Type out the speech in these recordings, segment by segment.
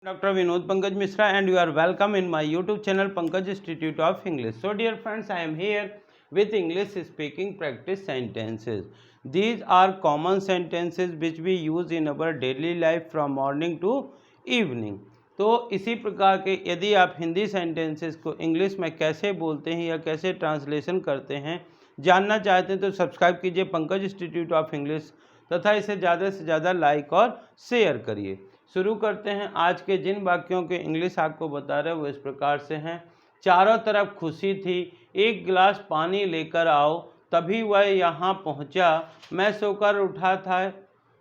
Dr. Vinod Pankaj Mishra and you are welcome in my YouTube channel Pankaj Institute of English. So dear friends, I am here with English speaking practice sentences. These are common sentences which we use in our daily life from morning to evening. तो इसी प्रकार के यदि आप Hindi sentences को English में कैसे बोलते हैं या कैसे ट्रांसलेशन करते हैं जानना चाहते हैं तो सब्सक्राइब कीजिए पंकज इंस्टीट्यूट ऑफ इंग्लिश तथा इसे ज़्यादा से ज़्यादा लाइक और शेयर करिए। शुरू करते हैं। आज के जिन वाक्यों के इंग्लिश आपको बता रहे हैं वो इस प्रकार से हैं। चारों तरफ खुशी थी, एक गिलास पानी लेकर आओ, तभी वह यहाँ पहुँचा, मैं सोकर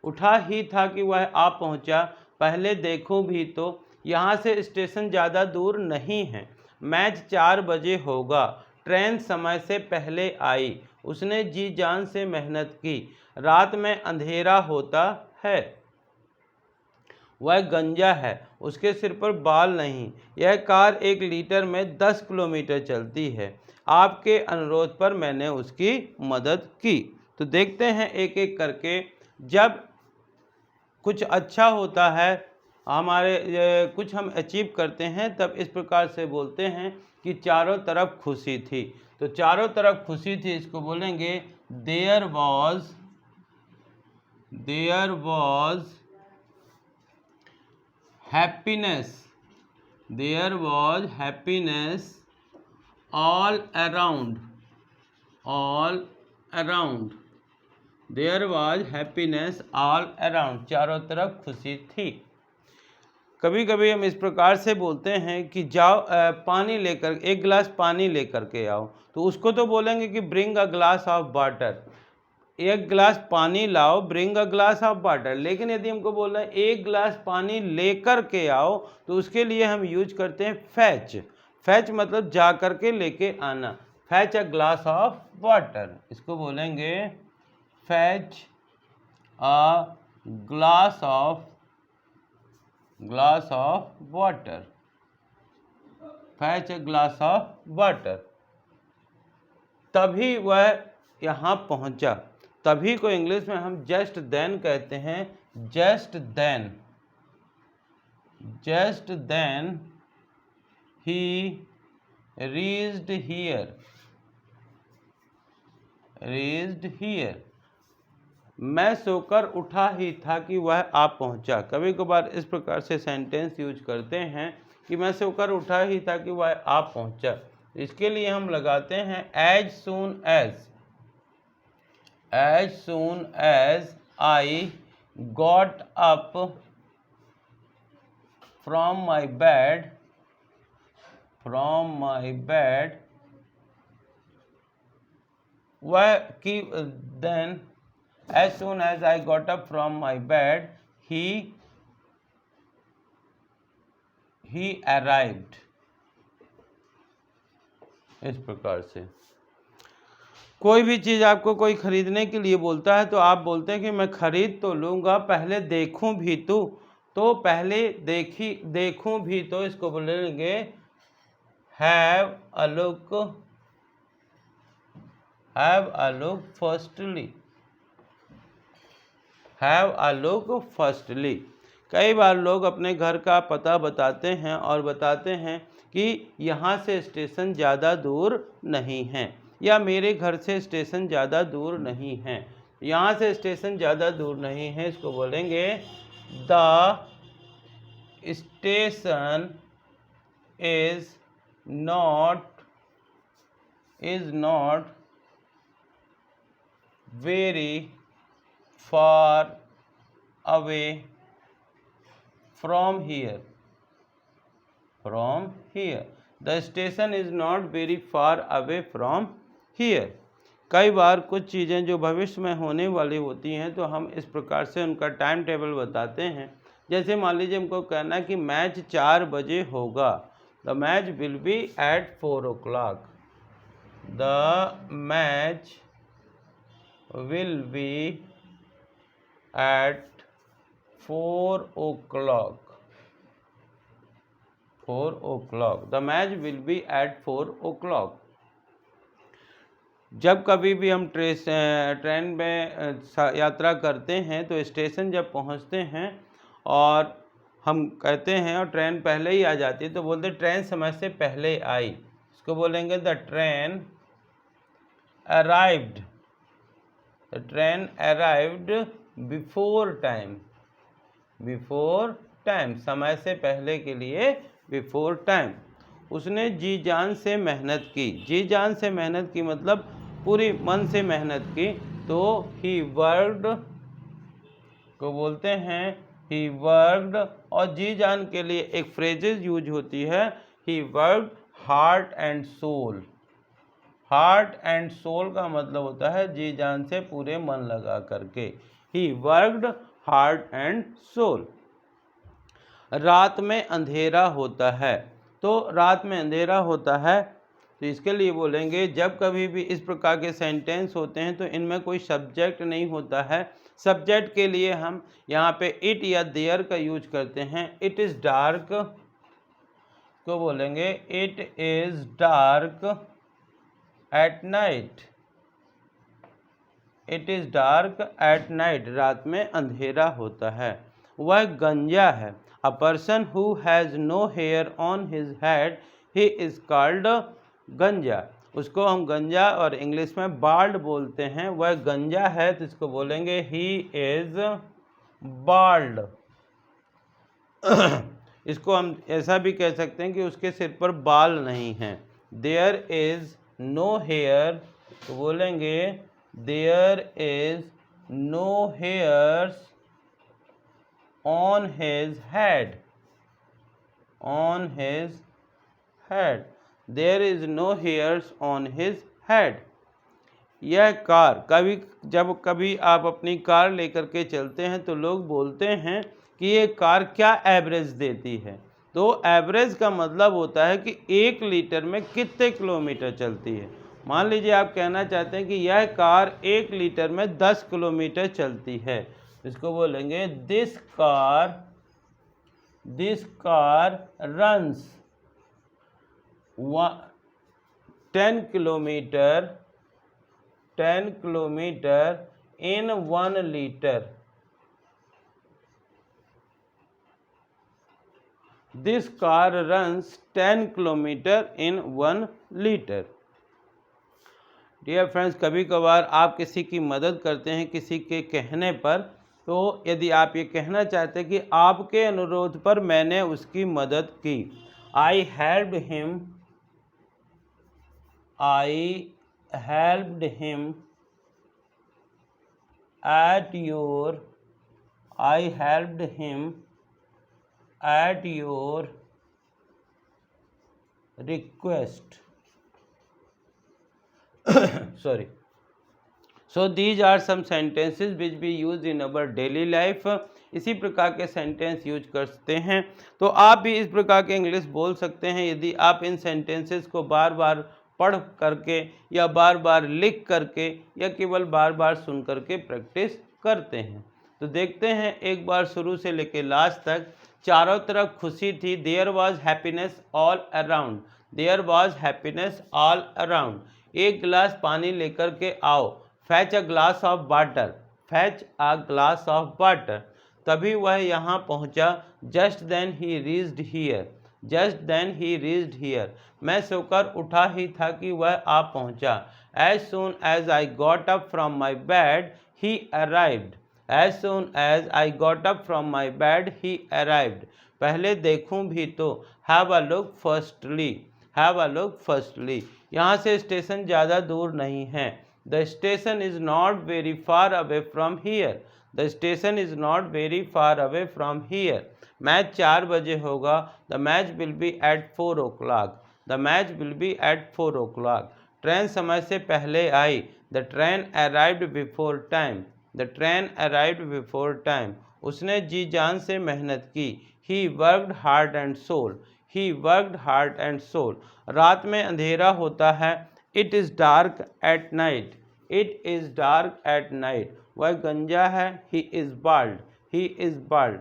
उठा ही था कि वह आ पहुँचा, पहले देखूँ भी तो, यहाँ से स्टेशन ज़्यादा दूर नहीं है, मैच 4 बजे होगा, ट्रेन समय से पहले आई, उसने जी जान से मेहनत की, रात में अंधेरा होता है, वह गंजा है, उसके सिर पर बाल नहीं, यह कार 1 लीटर में 10 किलोमीटर चलती है, आपके अनुरोध पर मैंने उसकी मदद की। तो देखते हैं एक एक करके। जब कुछ अच्छा होता है, कुछ हम अचीव करते हैं, तब इस प्रकार से बोलते हैं कि चारों तरफ खुशी थी। तो चारों तरफ खुशी थी, इसको बोलेंगे there was happiness, there was happiness all around, there was happiness all around, चारों तरफ खुशी थी। कभी कभी हम इस प्रकार से बोलते हैं कि जाओ पानी लेकर, एक गिलास पानी लेकर के आओ, तो उसको तो बोलेंगे कि bring a glass of water, एक गिलास पानी लाओ, bring a glass of water. लेकिन यदि हमको बोल रहे हैं एक गिलास पानी लेकर के आओ, तो उसके लिए हम यूज करते हैं फैच। फैच मतलब जा कर के लेके आना, fetch a glass of water, इसको बोलेंगे fetch a glass of water, fetch a glass of water. तभी वह यहाँ पहुँचा, तभी को इंग्लिश में हम जस्ट देन कहते हैं, just then he reached here, मैं सोकर उठा ही था कि वह आ पहुंचा। कभी कभार इस प्रकार से सेंटेंस यूज करते हैं कि मैं सोकर उठा ही था कि वह आ पहुंचा। इसके लिए हम लगाते हैं as soon as I got up from my bed, then as soon as I got up from my bed, he arrived। इस प्रकार से कोई भी चीज़ आपको कोई खरीदने के लिए बोलता है तो आप बोलते हैं कि मैं खरीद तो लूँगा, पहले देखूँ भी तो पहले देखूँ भी तो, इसको बोलेंगे हैव अ लुक फर्स्टली। कई बार लोग अपने घर का पता बताते हैं और बताते हैं कि यहाँ से स्टेशन ज़्यादा दूर नहीं है, या मेरे घर से स्टेशन ज़्यादा दूर नहीं है, यहाँ से स्टेशन ज़्यादा दूर नहीं है, इसको बोलेंगे the station is not very far away from here, the station is not very far away from here। कई बार कुछ चीज़ें जो भविष्य में होने वाली होती हैं तो हम इस प्रकार से उनका टाइम टेबल बताते हैं। जैसे मान लीजिए हमको कहना है कि मैच 4 बजे होगा, the match will be at 4 o'clock, the match will be at 4 o'clock, the match will be at 4 o'clock। जब कभी भी हम ट्रेन में यात्रा करते हैं तो स्टेशन जब पहुंचते हैं और हम कहते हैं और ट्रेन पहले ही आ जाती है तो बोलते ट्रेन समय से पहले आई, इसको बोलेंगे the train arrived, the train arrived before time, before time समय से पहले के लिए बिफोर टाइम। उसने जी जान से मेहनत की, जी जान से मेहनत की मतलब पूरी मन से मेहनत की, तो ही वर्कड को बोलते हैं ही वर्कड, और जी जान के लिए एक फ्रेजेस यूज होती है he worked heart and soul. Heart and soul का मतलब होता है जी जान से पूरे मन लगा करके, he worked heart and soul. रात में अंधेरा होता है, तो रात में अंधेरा होता है तो इसके लिए बोलेंगे जब कभी भी इस प्रकार के सेंटेंस होते हैं तो इनमें कोई सब्जेक्ट नहीं होता है। सब्जेक्ट के लिए हम यहाँ पे इट या देयर का यूज करते हैं। इट इज़ डार्क को बोलेंगे it is dark at night, it is dark at night, रात में अंधेरा होता है। वह गंजा है, a person who has no hair on his head he is called गंजा, उसको हम गंजा और इंग्लिश में बाल्ड बोलते हैं। वह गंजा है तो इसको बोलेंगे ही इज़ बाल्ड। इसको हम ऐसा भी कह सकते हैं कि उसके सिर पर बाल नहीं हैं। देयर इज़ नो हेयर तो बोलेंगे there is no hairs on his head, on his head, there is no hairs on his head. यह कार, जब कभी आप अपनी कार लेकर के चलते हैं तो लोग बोलते हैं कि ये कार क्या एवरेज देती है, तो एवरेज का मतलब होता है कि 1 लीटर में कितने किलोमीटर चलती है। मान लीजिए आप कहना चाहते हैं कि यह कार 1 लीटर में 10 किलोमीटर चलती है, इसको बोलेंगे this car runs 10 kilometre in 1 liter, this car runs 10 kilometer in 1 liter। Dear friends, कभी कभार आप किसी की मदद करते हैं किसी के कहने पर, तो यदि आप ये कहना चाहते हैं कि आपके अनुरोध पर मैंने उसकी मदद की, I helped him at your request। sorry, so these are some sentences which we use in our daily life। इसी प्रकार के सेंटेंस यूज करते हैं, तो आप भी इस प्रकार के इंग्लिश बोल सकते हैं यदि आप इन सेंटेंसेस को बार बार पढ़ करके या बार बार लिख करके या केवल बार बार सुन करके प्रैक्टिस करते हैं। तो देखते हैं एक बार शुरू से लेके लास्ट तक। चारों तरफ खुशी थी, there was happiness all around, there was happiness all around. एक गिलास पानी लेकर के आओ, fetch a glass of water, fetch a glass of water. तभी वह यहाँ पहुँचा, just then he reached here, just then he reached here. मैं सोकर उठा ही था कि वह आ पहुँचा। As soon as I got up from my bed he arrived, as soon as I got up from my bed he arrived. पहले देखूं भी तो, have a look firstly, have a look firstly. यहाँ से स्टेशन ज़्यादा दूर नहीं है। The station is not very far away from here, the station is not very far away from here. Match 4 बजे होगा, the match will be at 4 o'clock, the match will be at 4 o'clock। Train समय से पहले आई, the train arrived before time, the train arrived before time. उसने जी जान से मेहनत की, he worked hard and soul, he worked hard and soul. रात में अंधेरा होता है, it is dark at night, it is dark at night. वह गंजा है, he is bald, he is bald.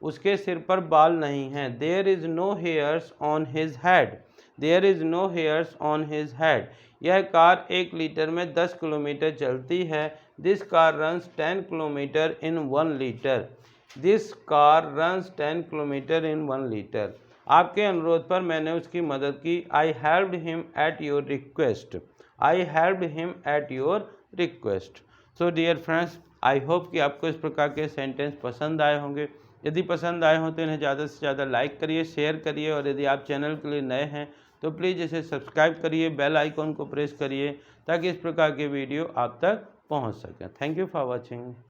उसके सिर पर बाल नहीं हैं, there is no hairs on his head, there is no hairs on his head. यह कार 1 लीटर में 10 किलोमीटर चलती है, this car runs 10 kilometre in 1 litre. This car runs 10 kilometre in 1 litre. आपके अनुरोध पर मैंने उसकी मदद की। I helped him at your request. I helped him at your request. So dear friends, I hope कि आपको इस प्रकार के सेंटेंस पसंद आए होंगे। यदि पसंद आए हों तो इन्हें ज़्यादा से ज़्यादा लाइक करिए, शेयर करिए, और यदि आप चैनल के लिए नए हैं तो प्लीज़ इसे सब्सक्राइब करिए, बेल आइकॉन को प्रेस करिए ताकि इस प्रकार के वीडियो आप तक पहुंच सकें। Thank you for watching.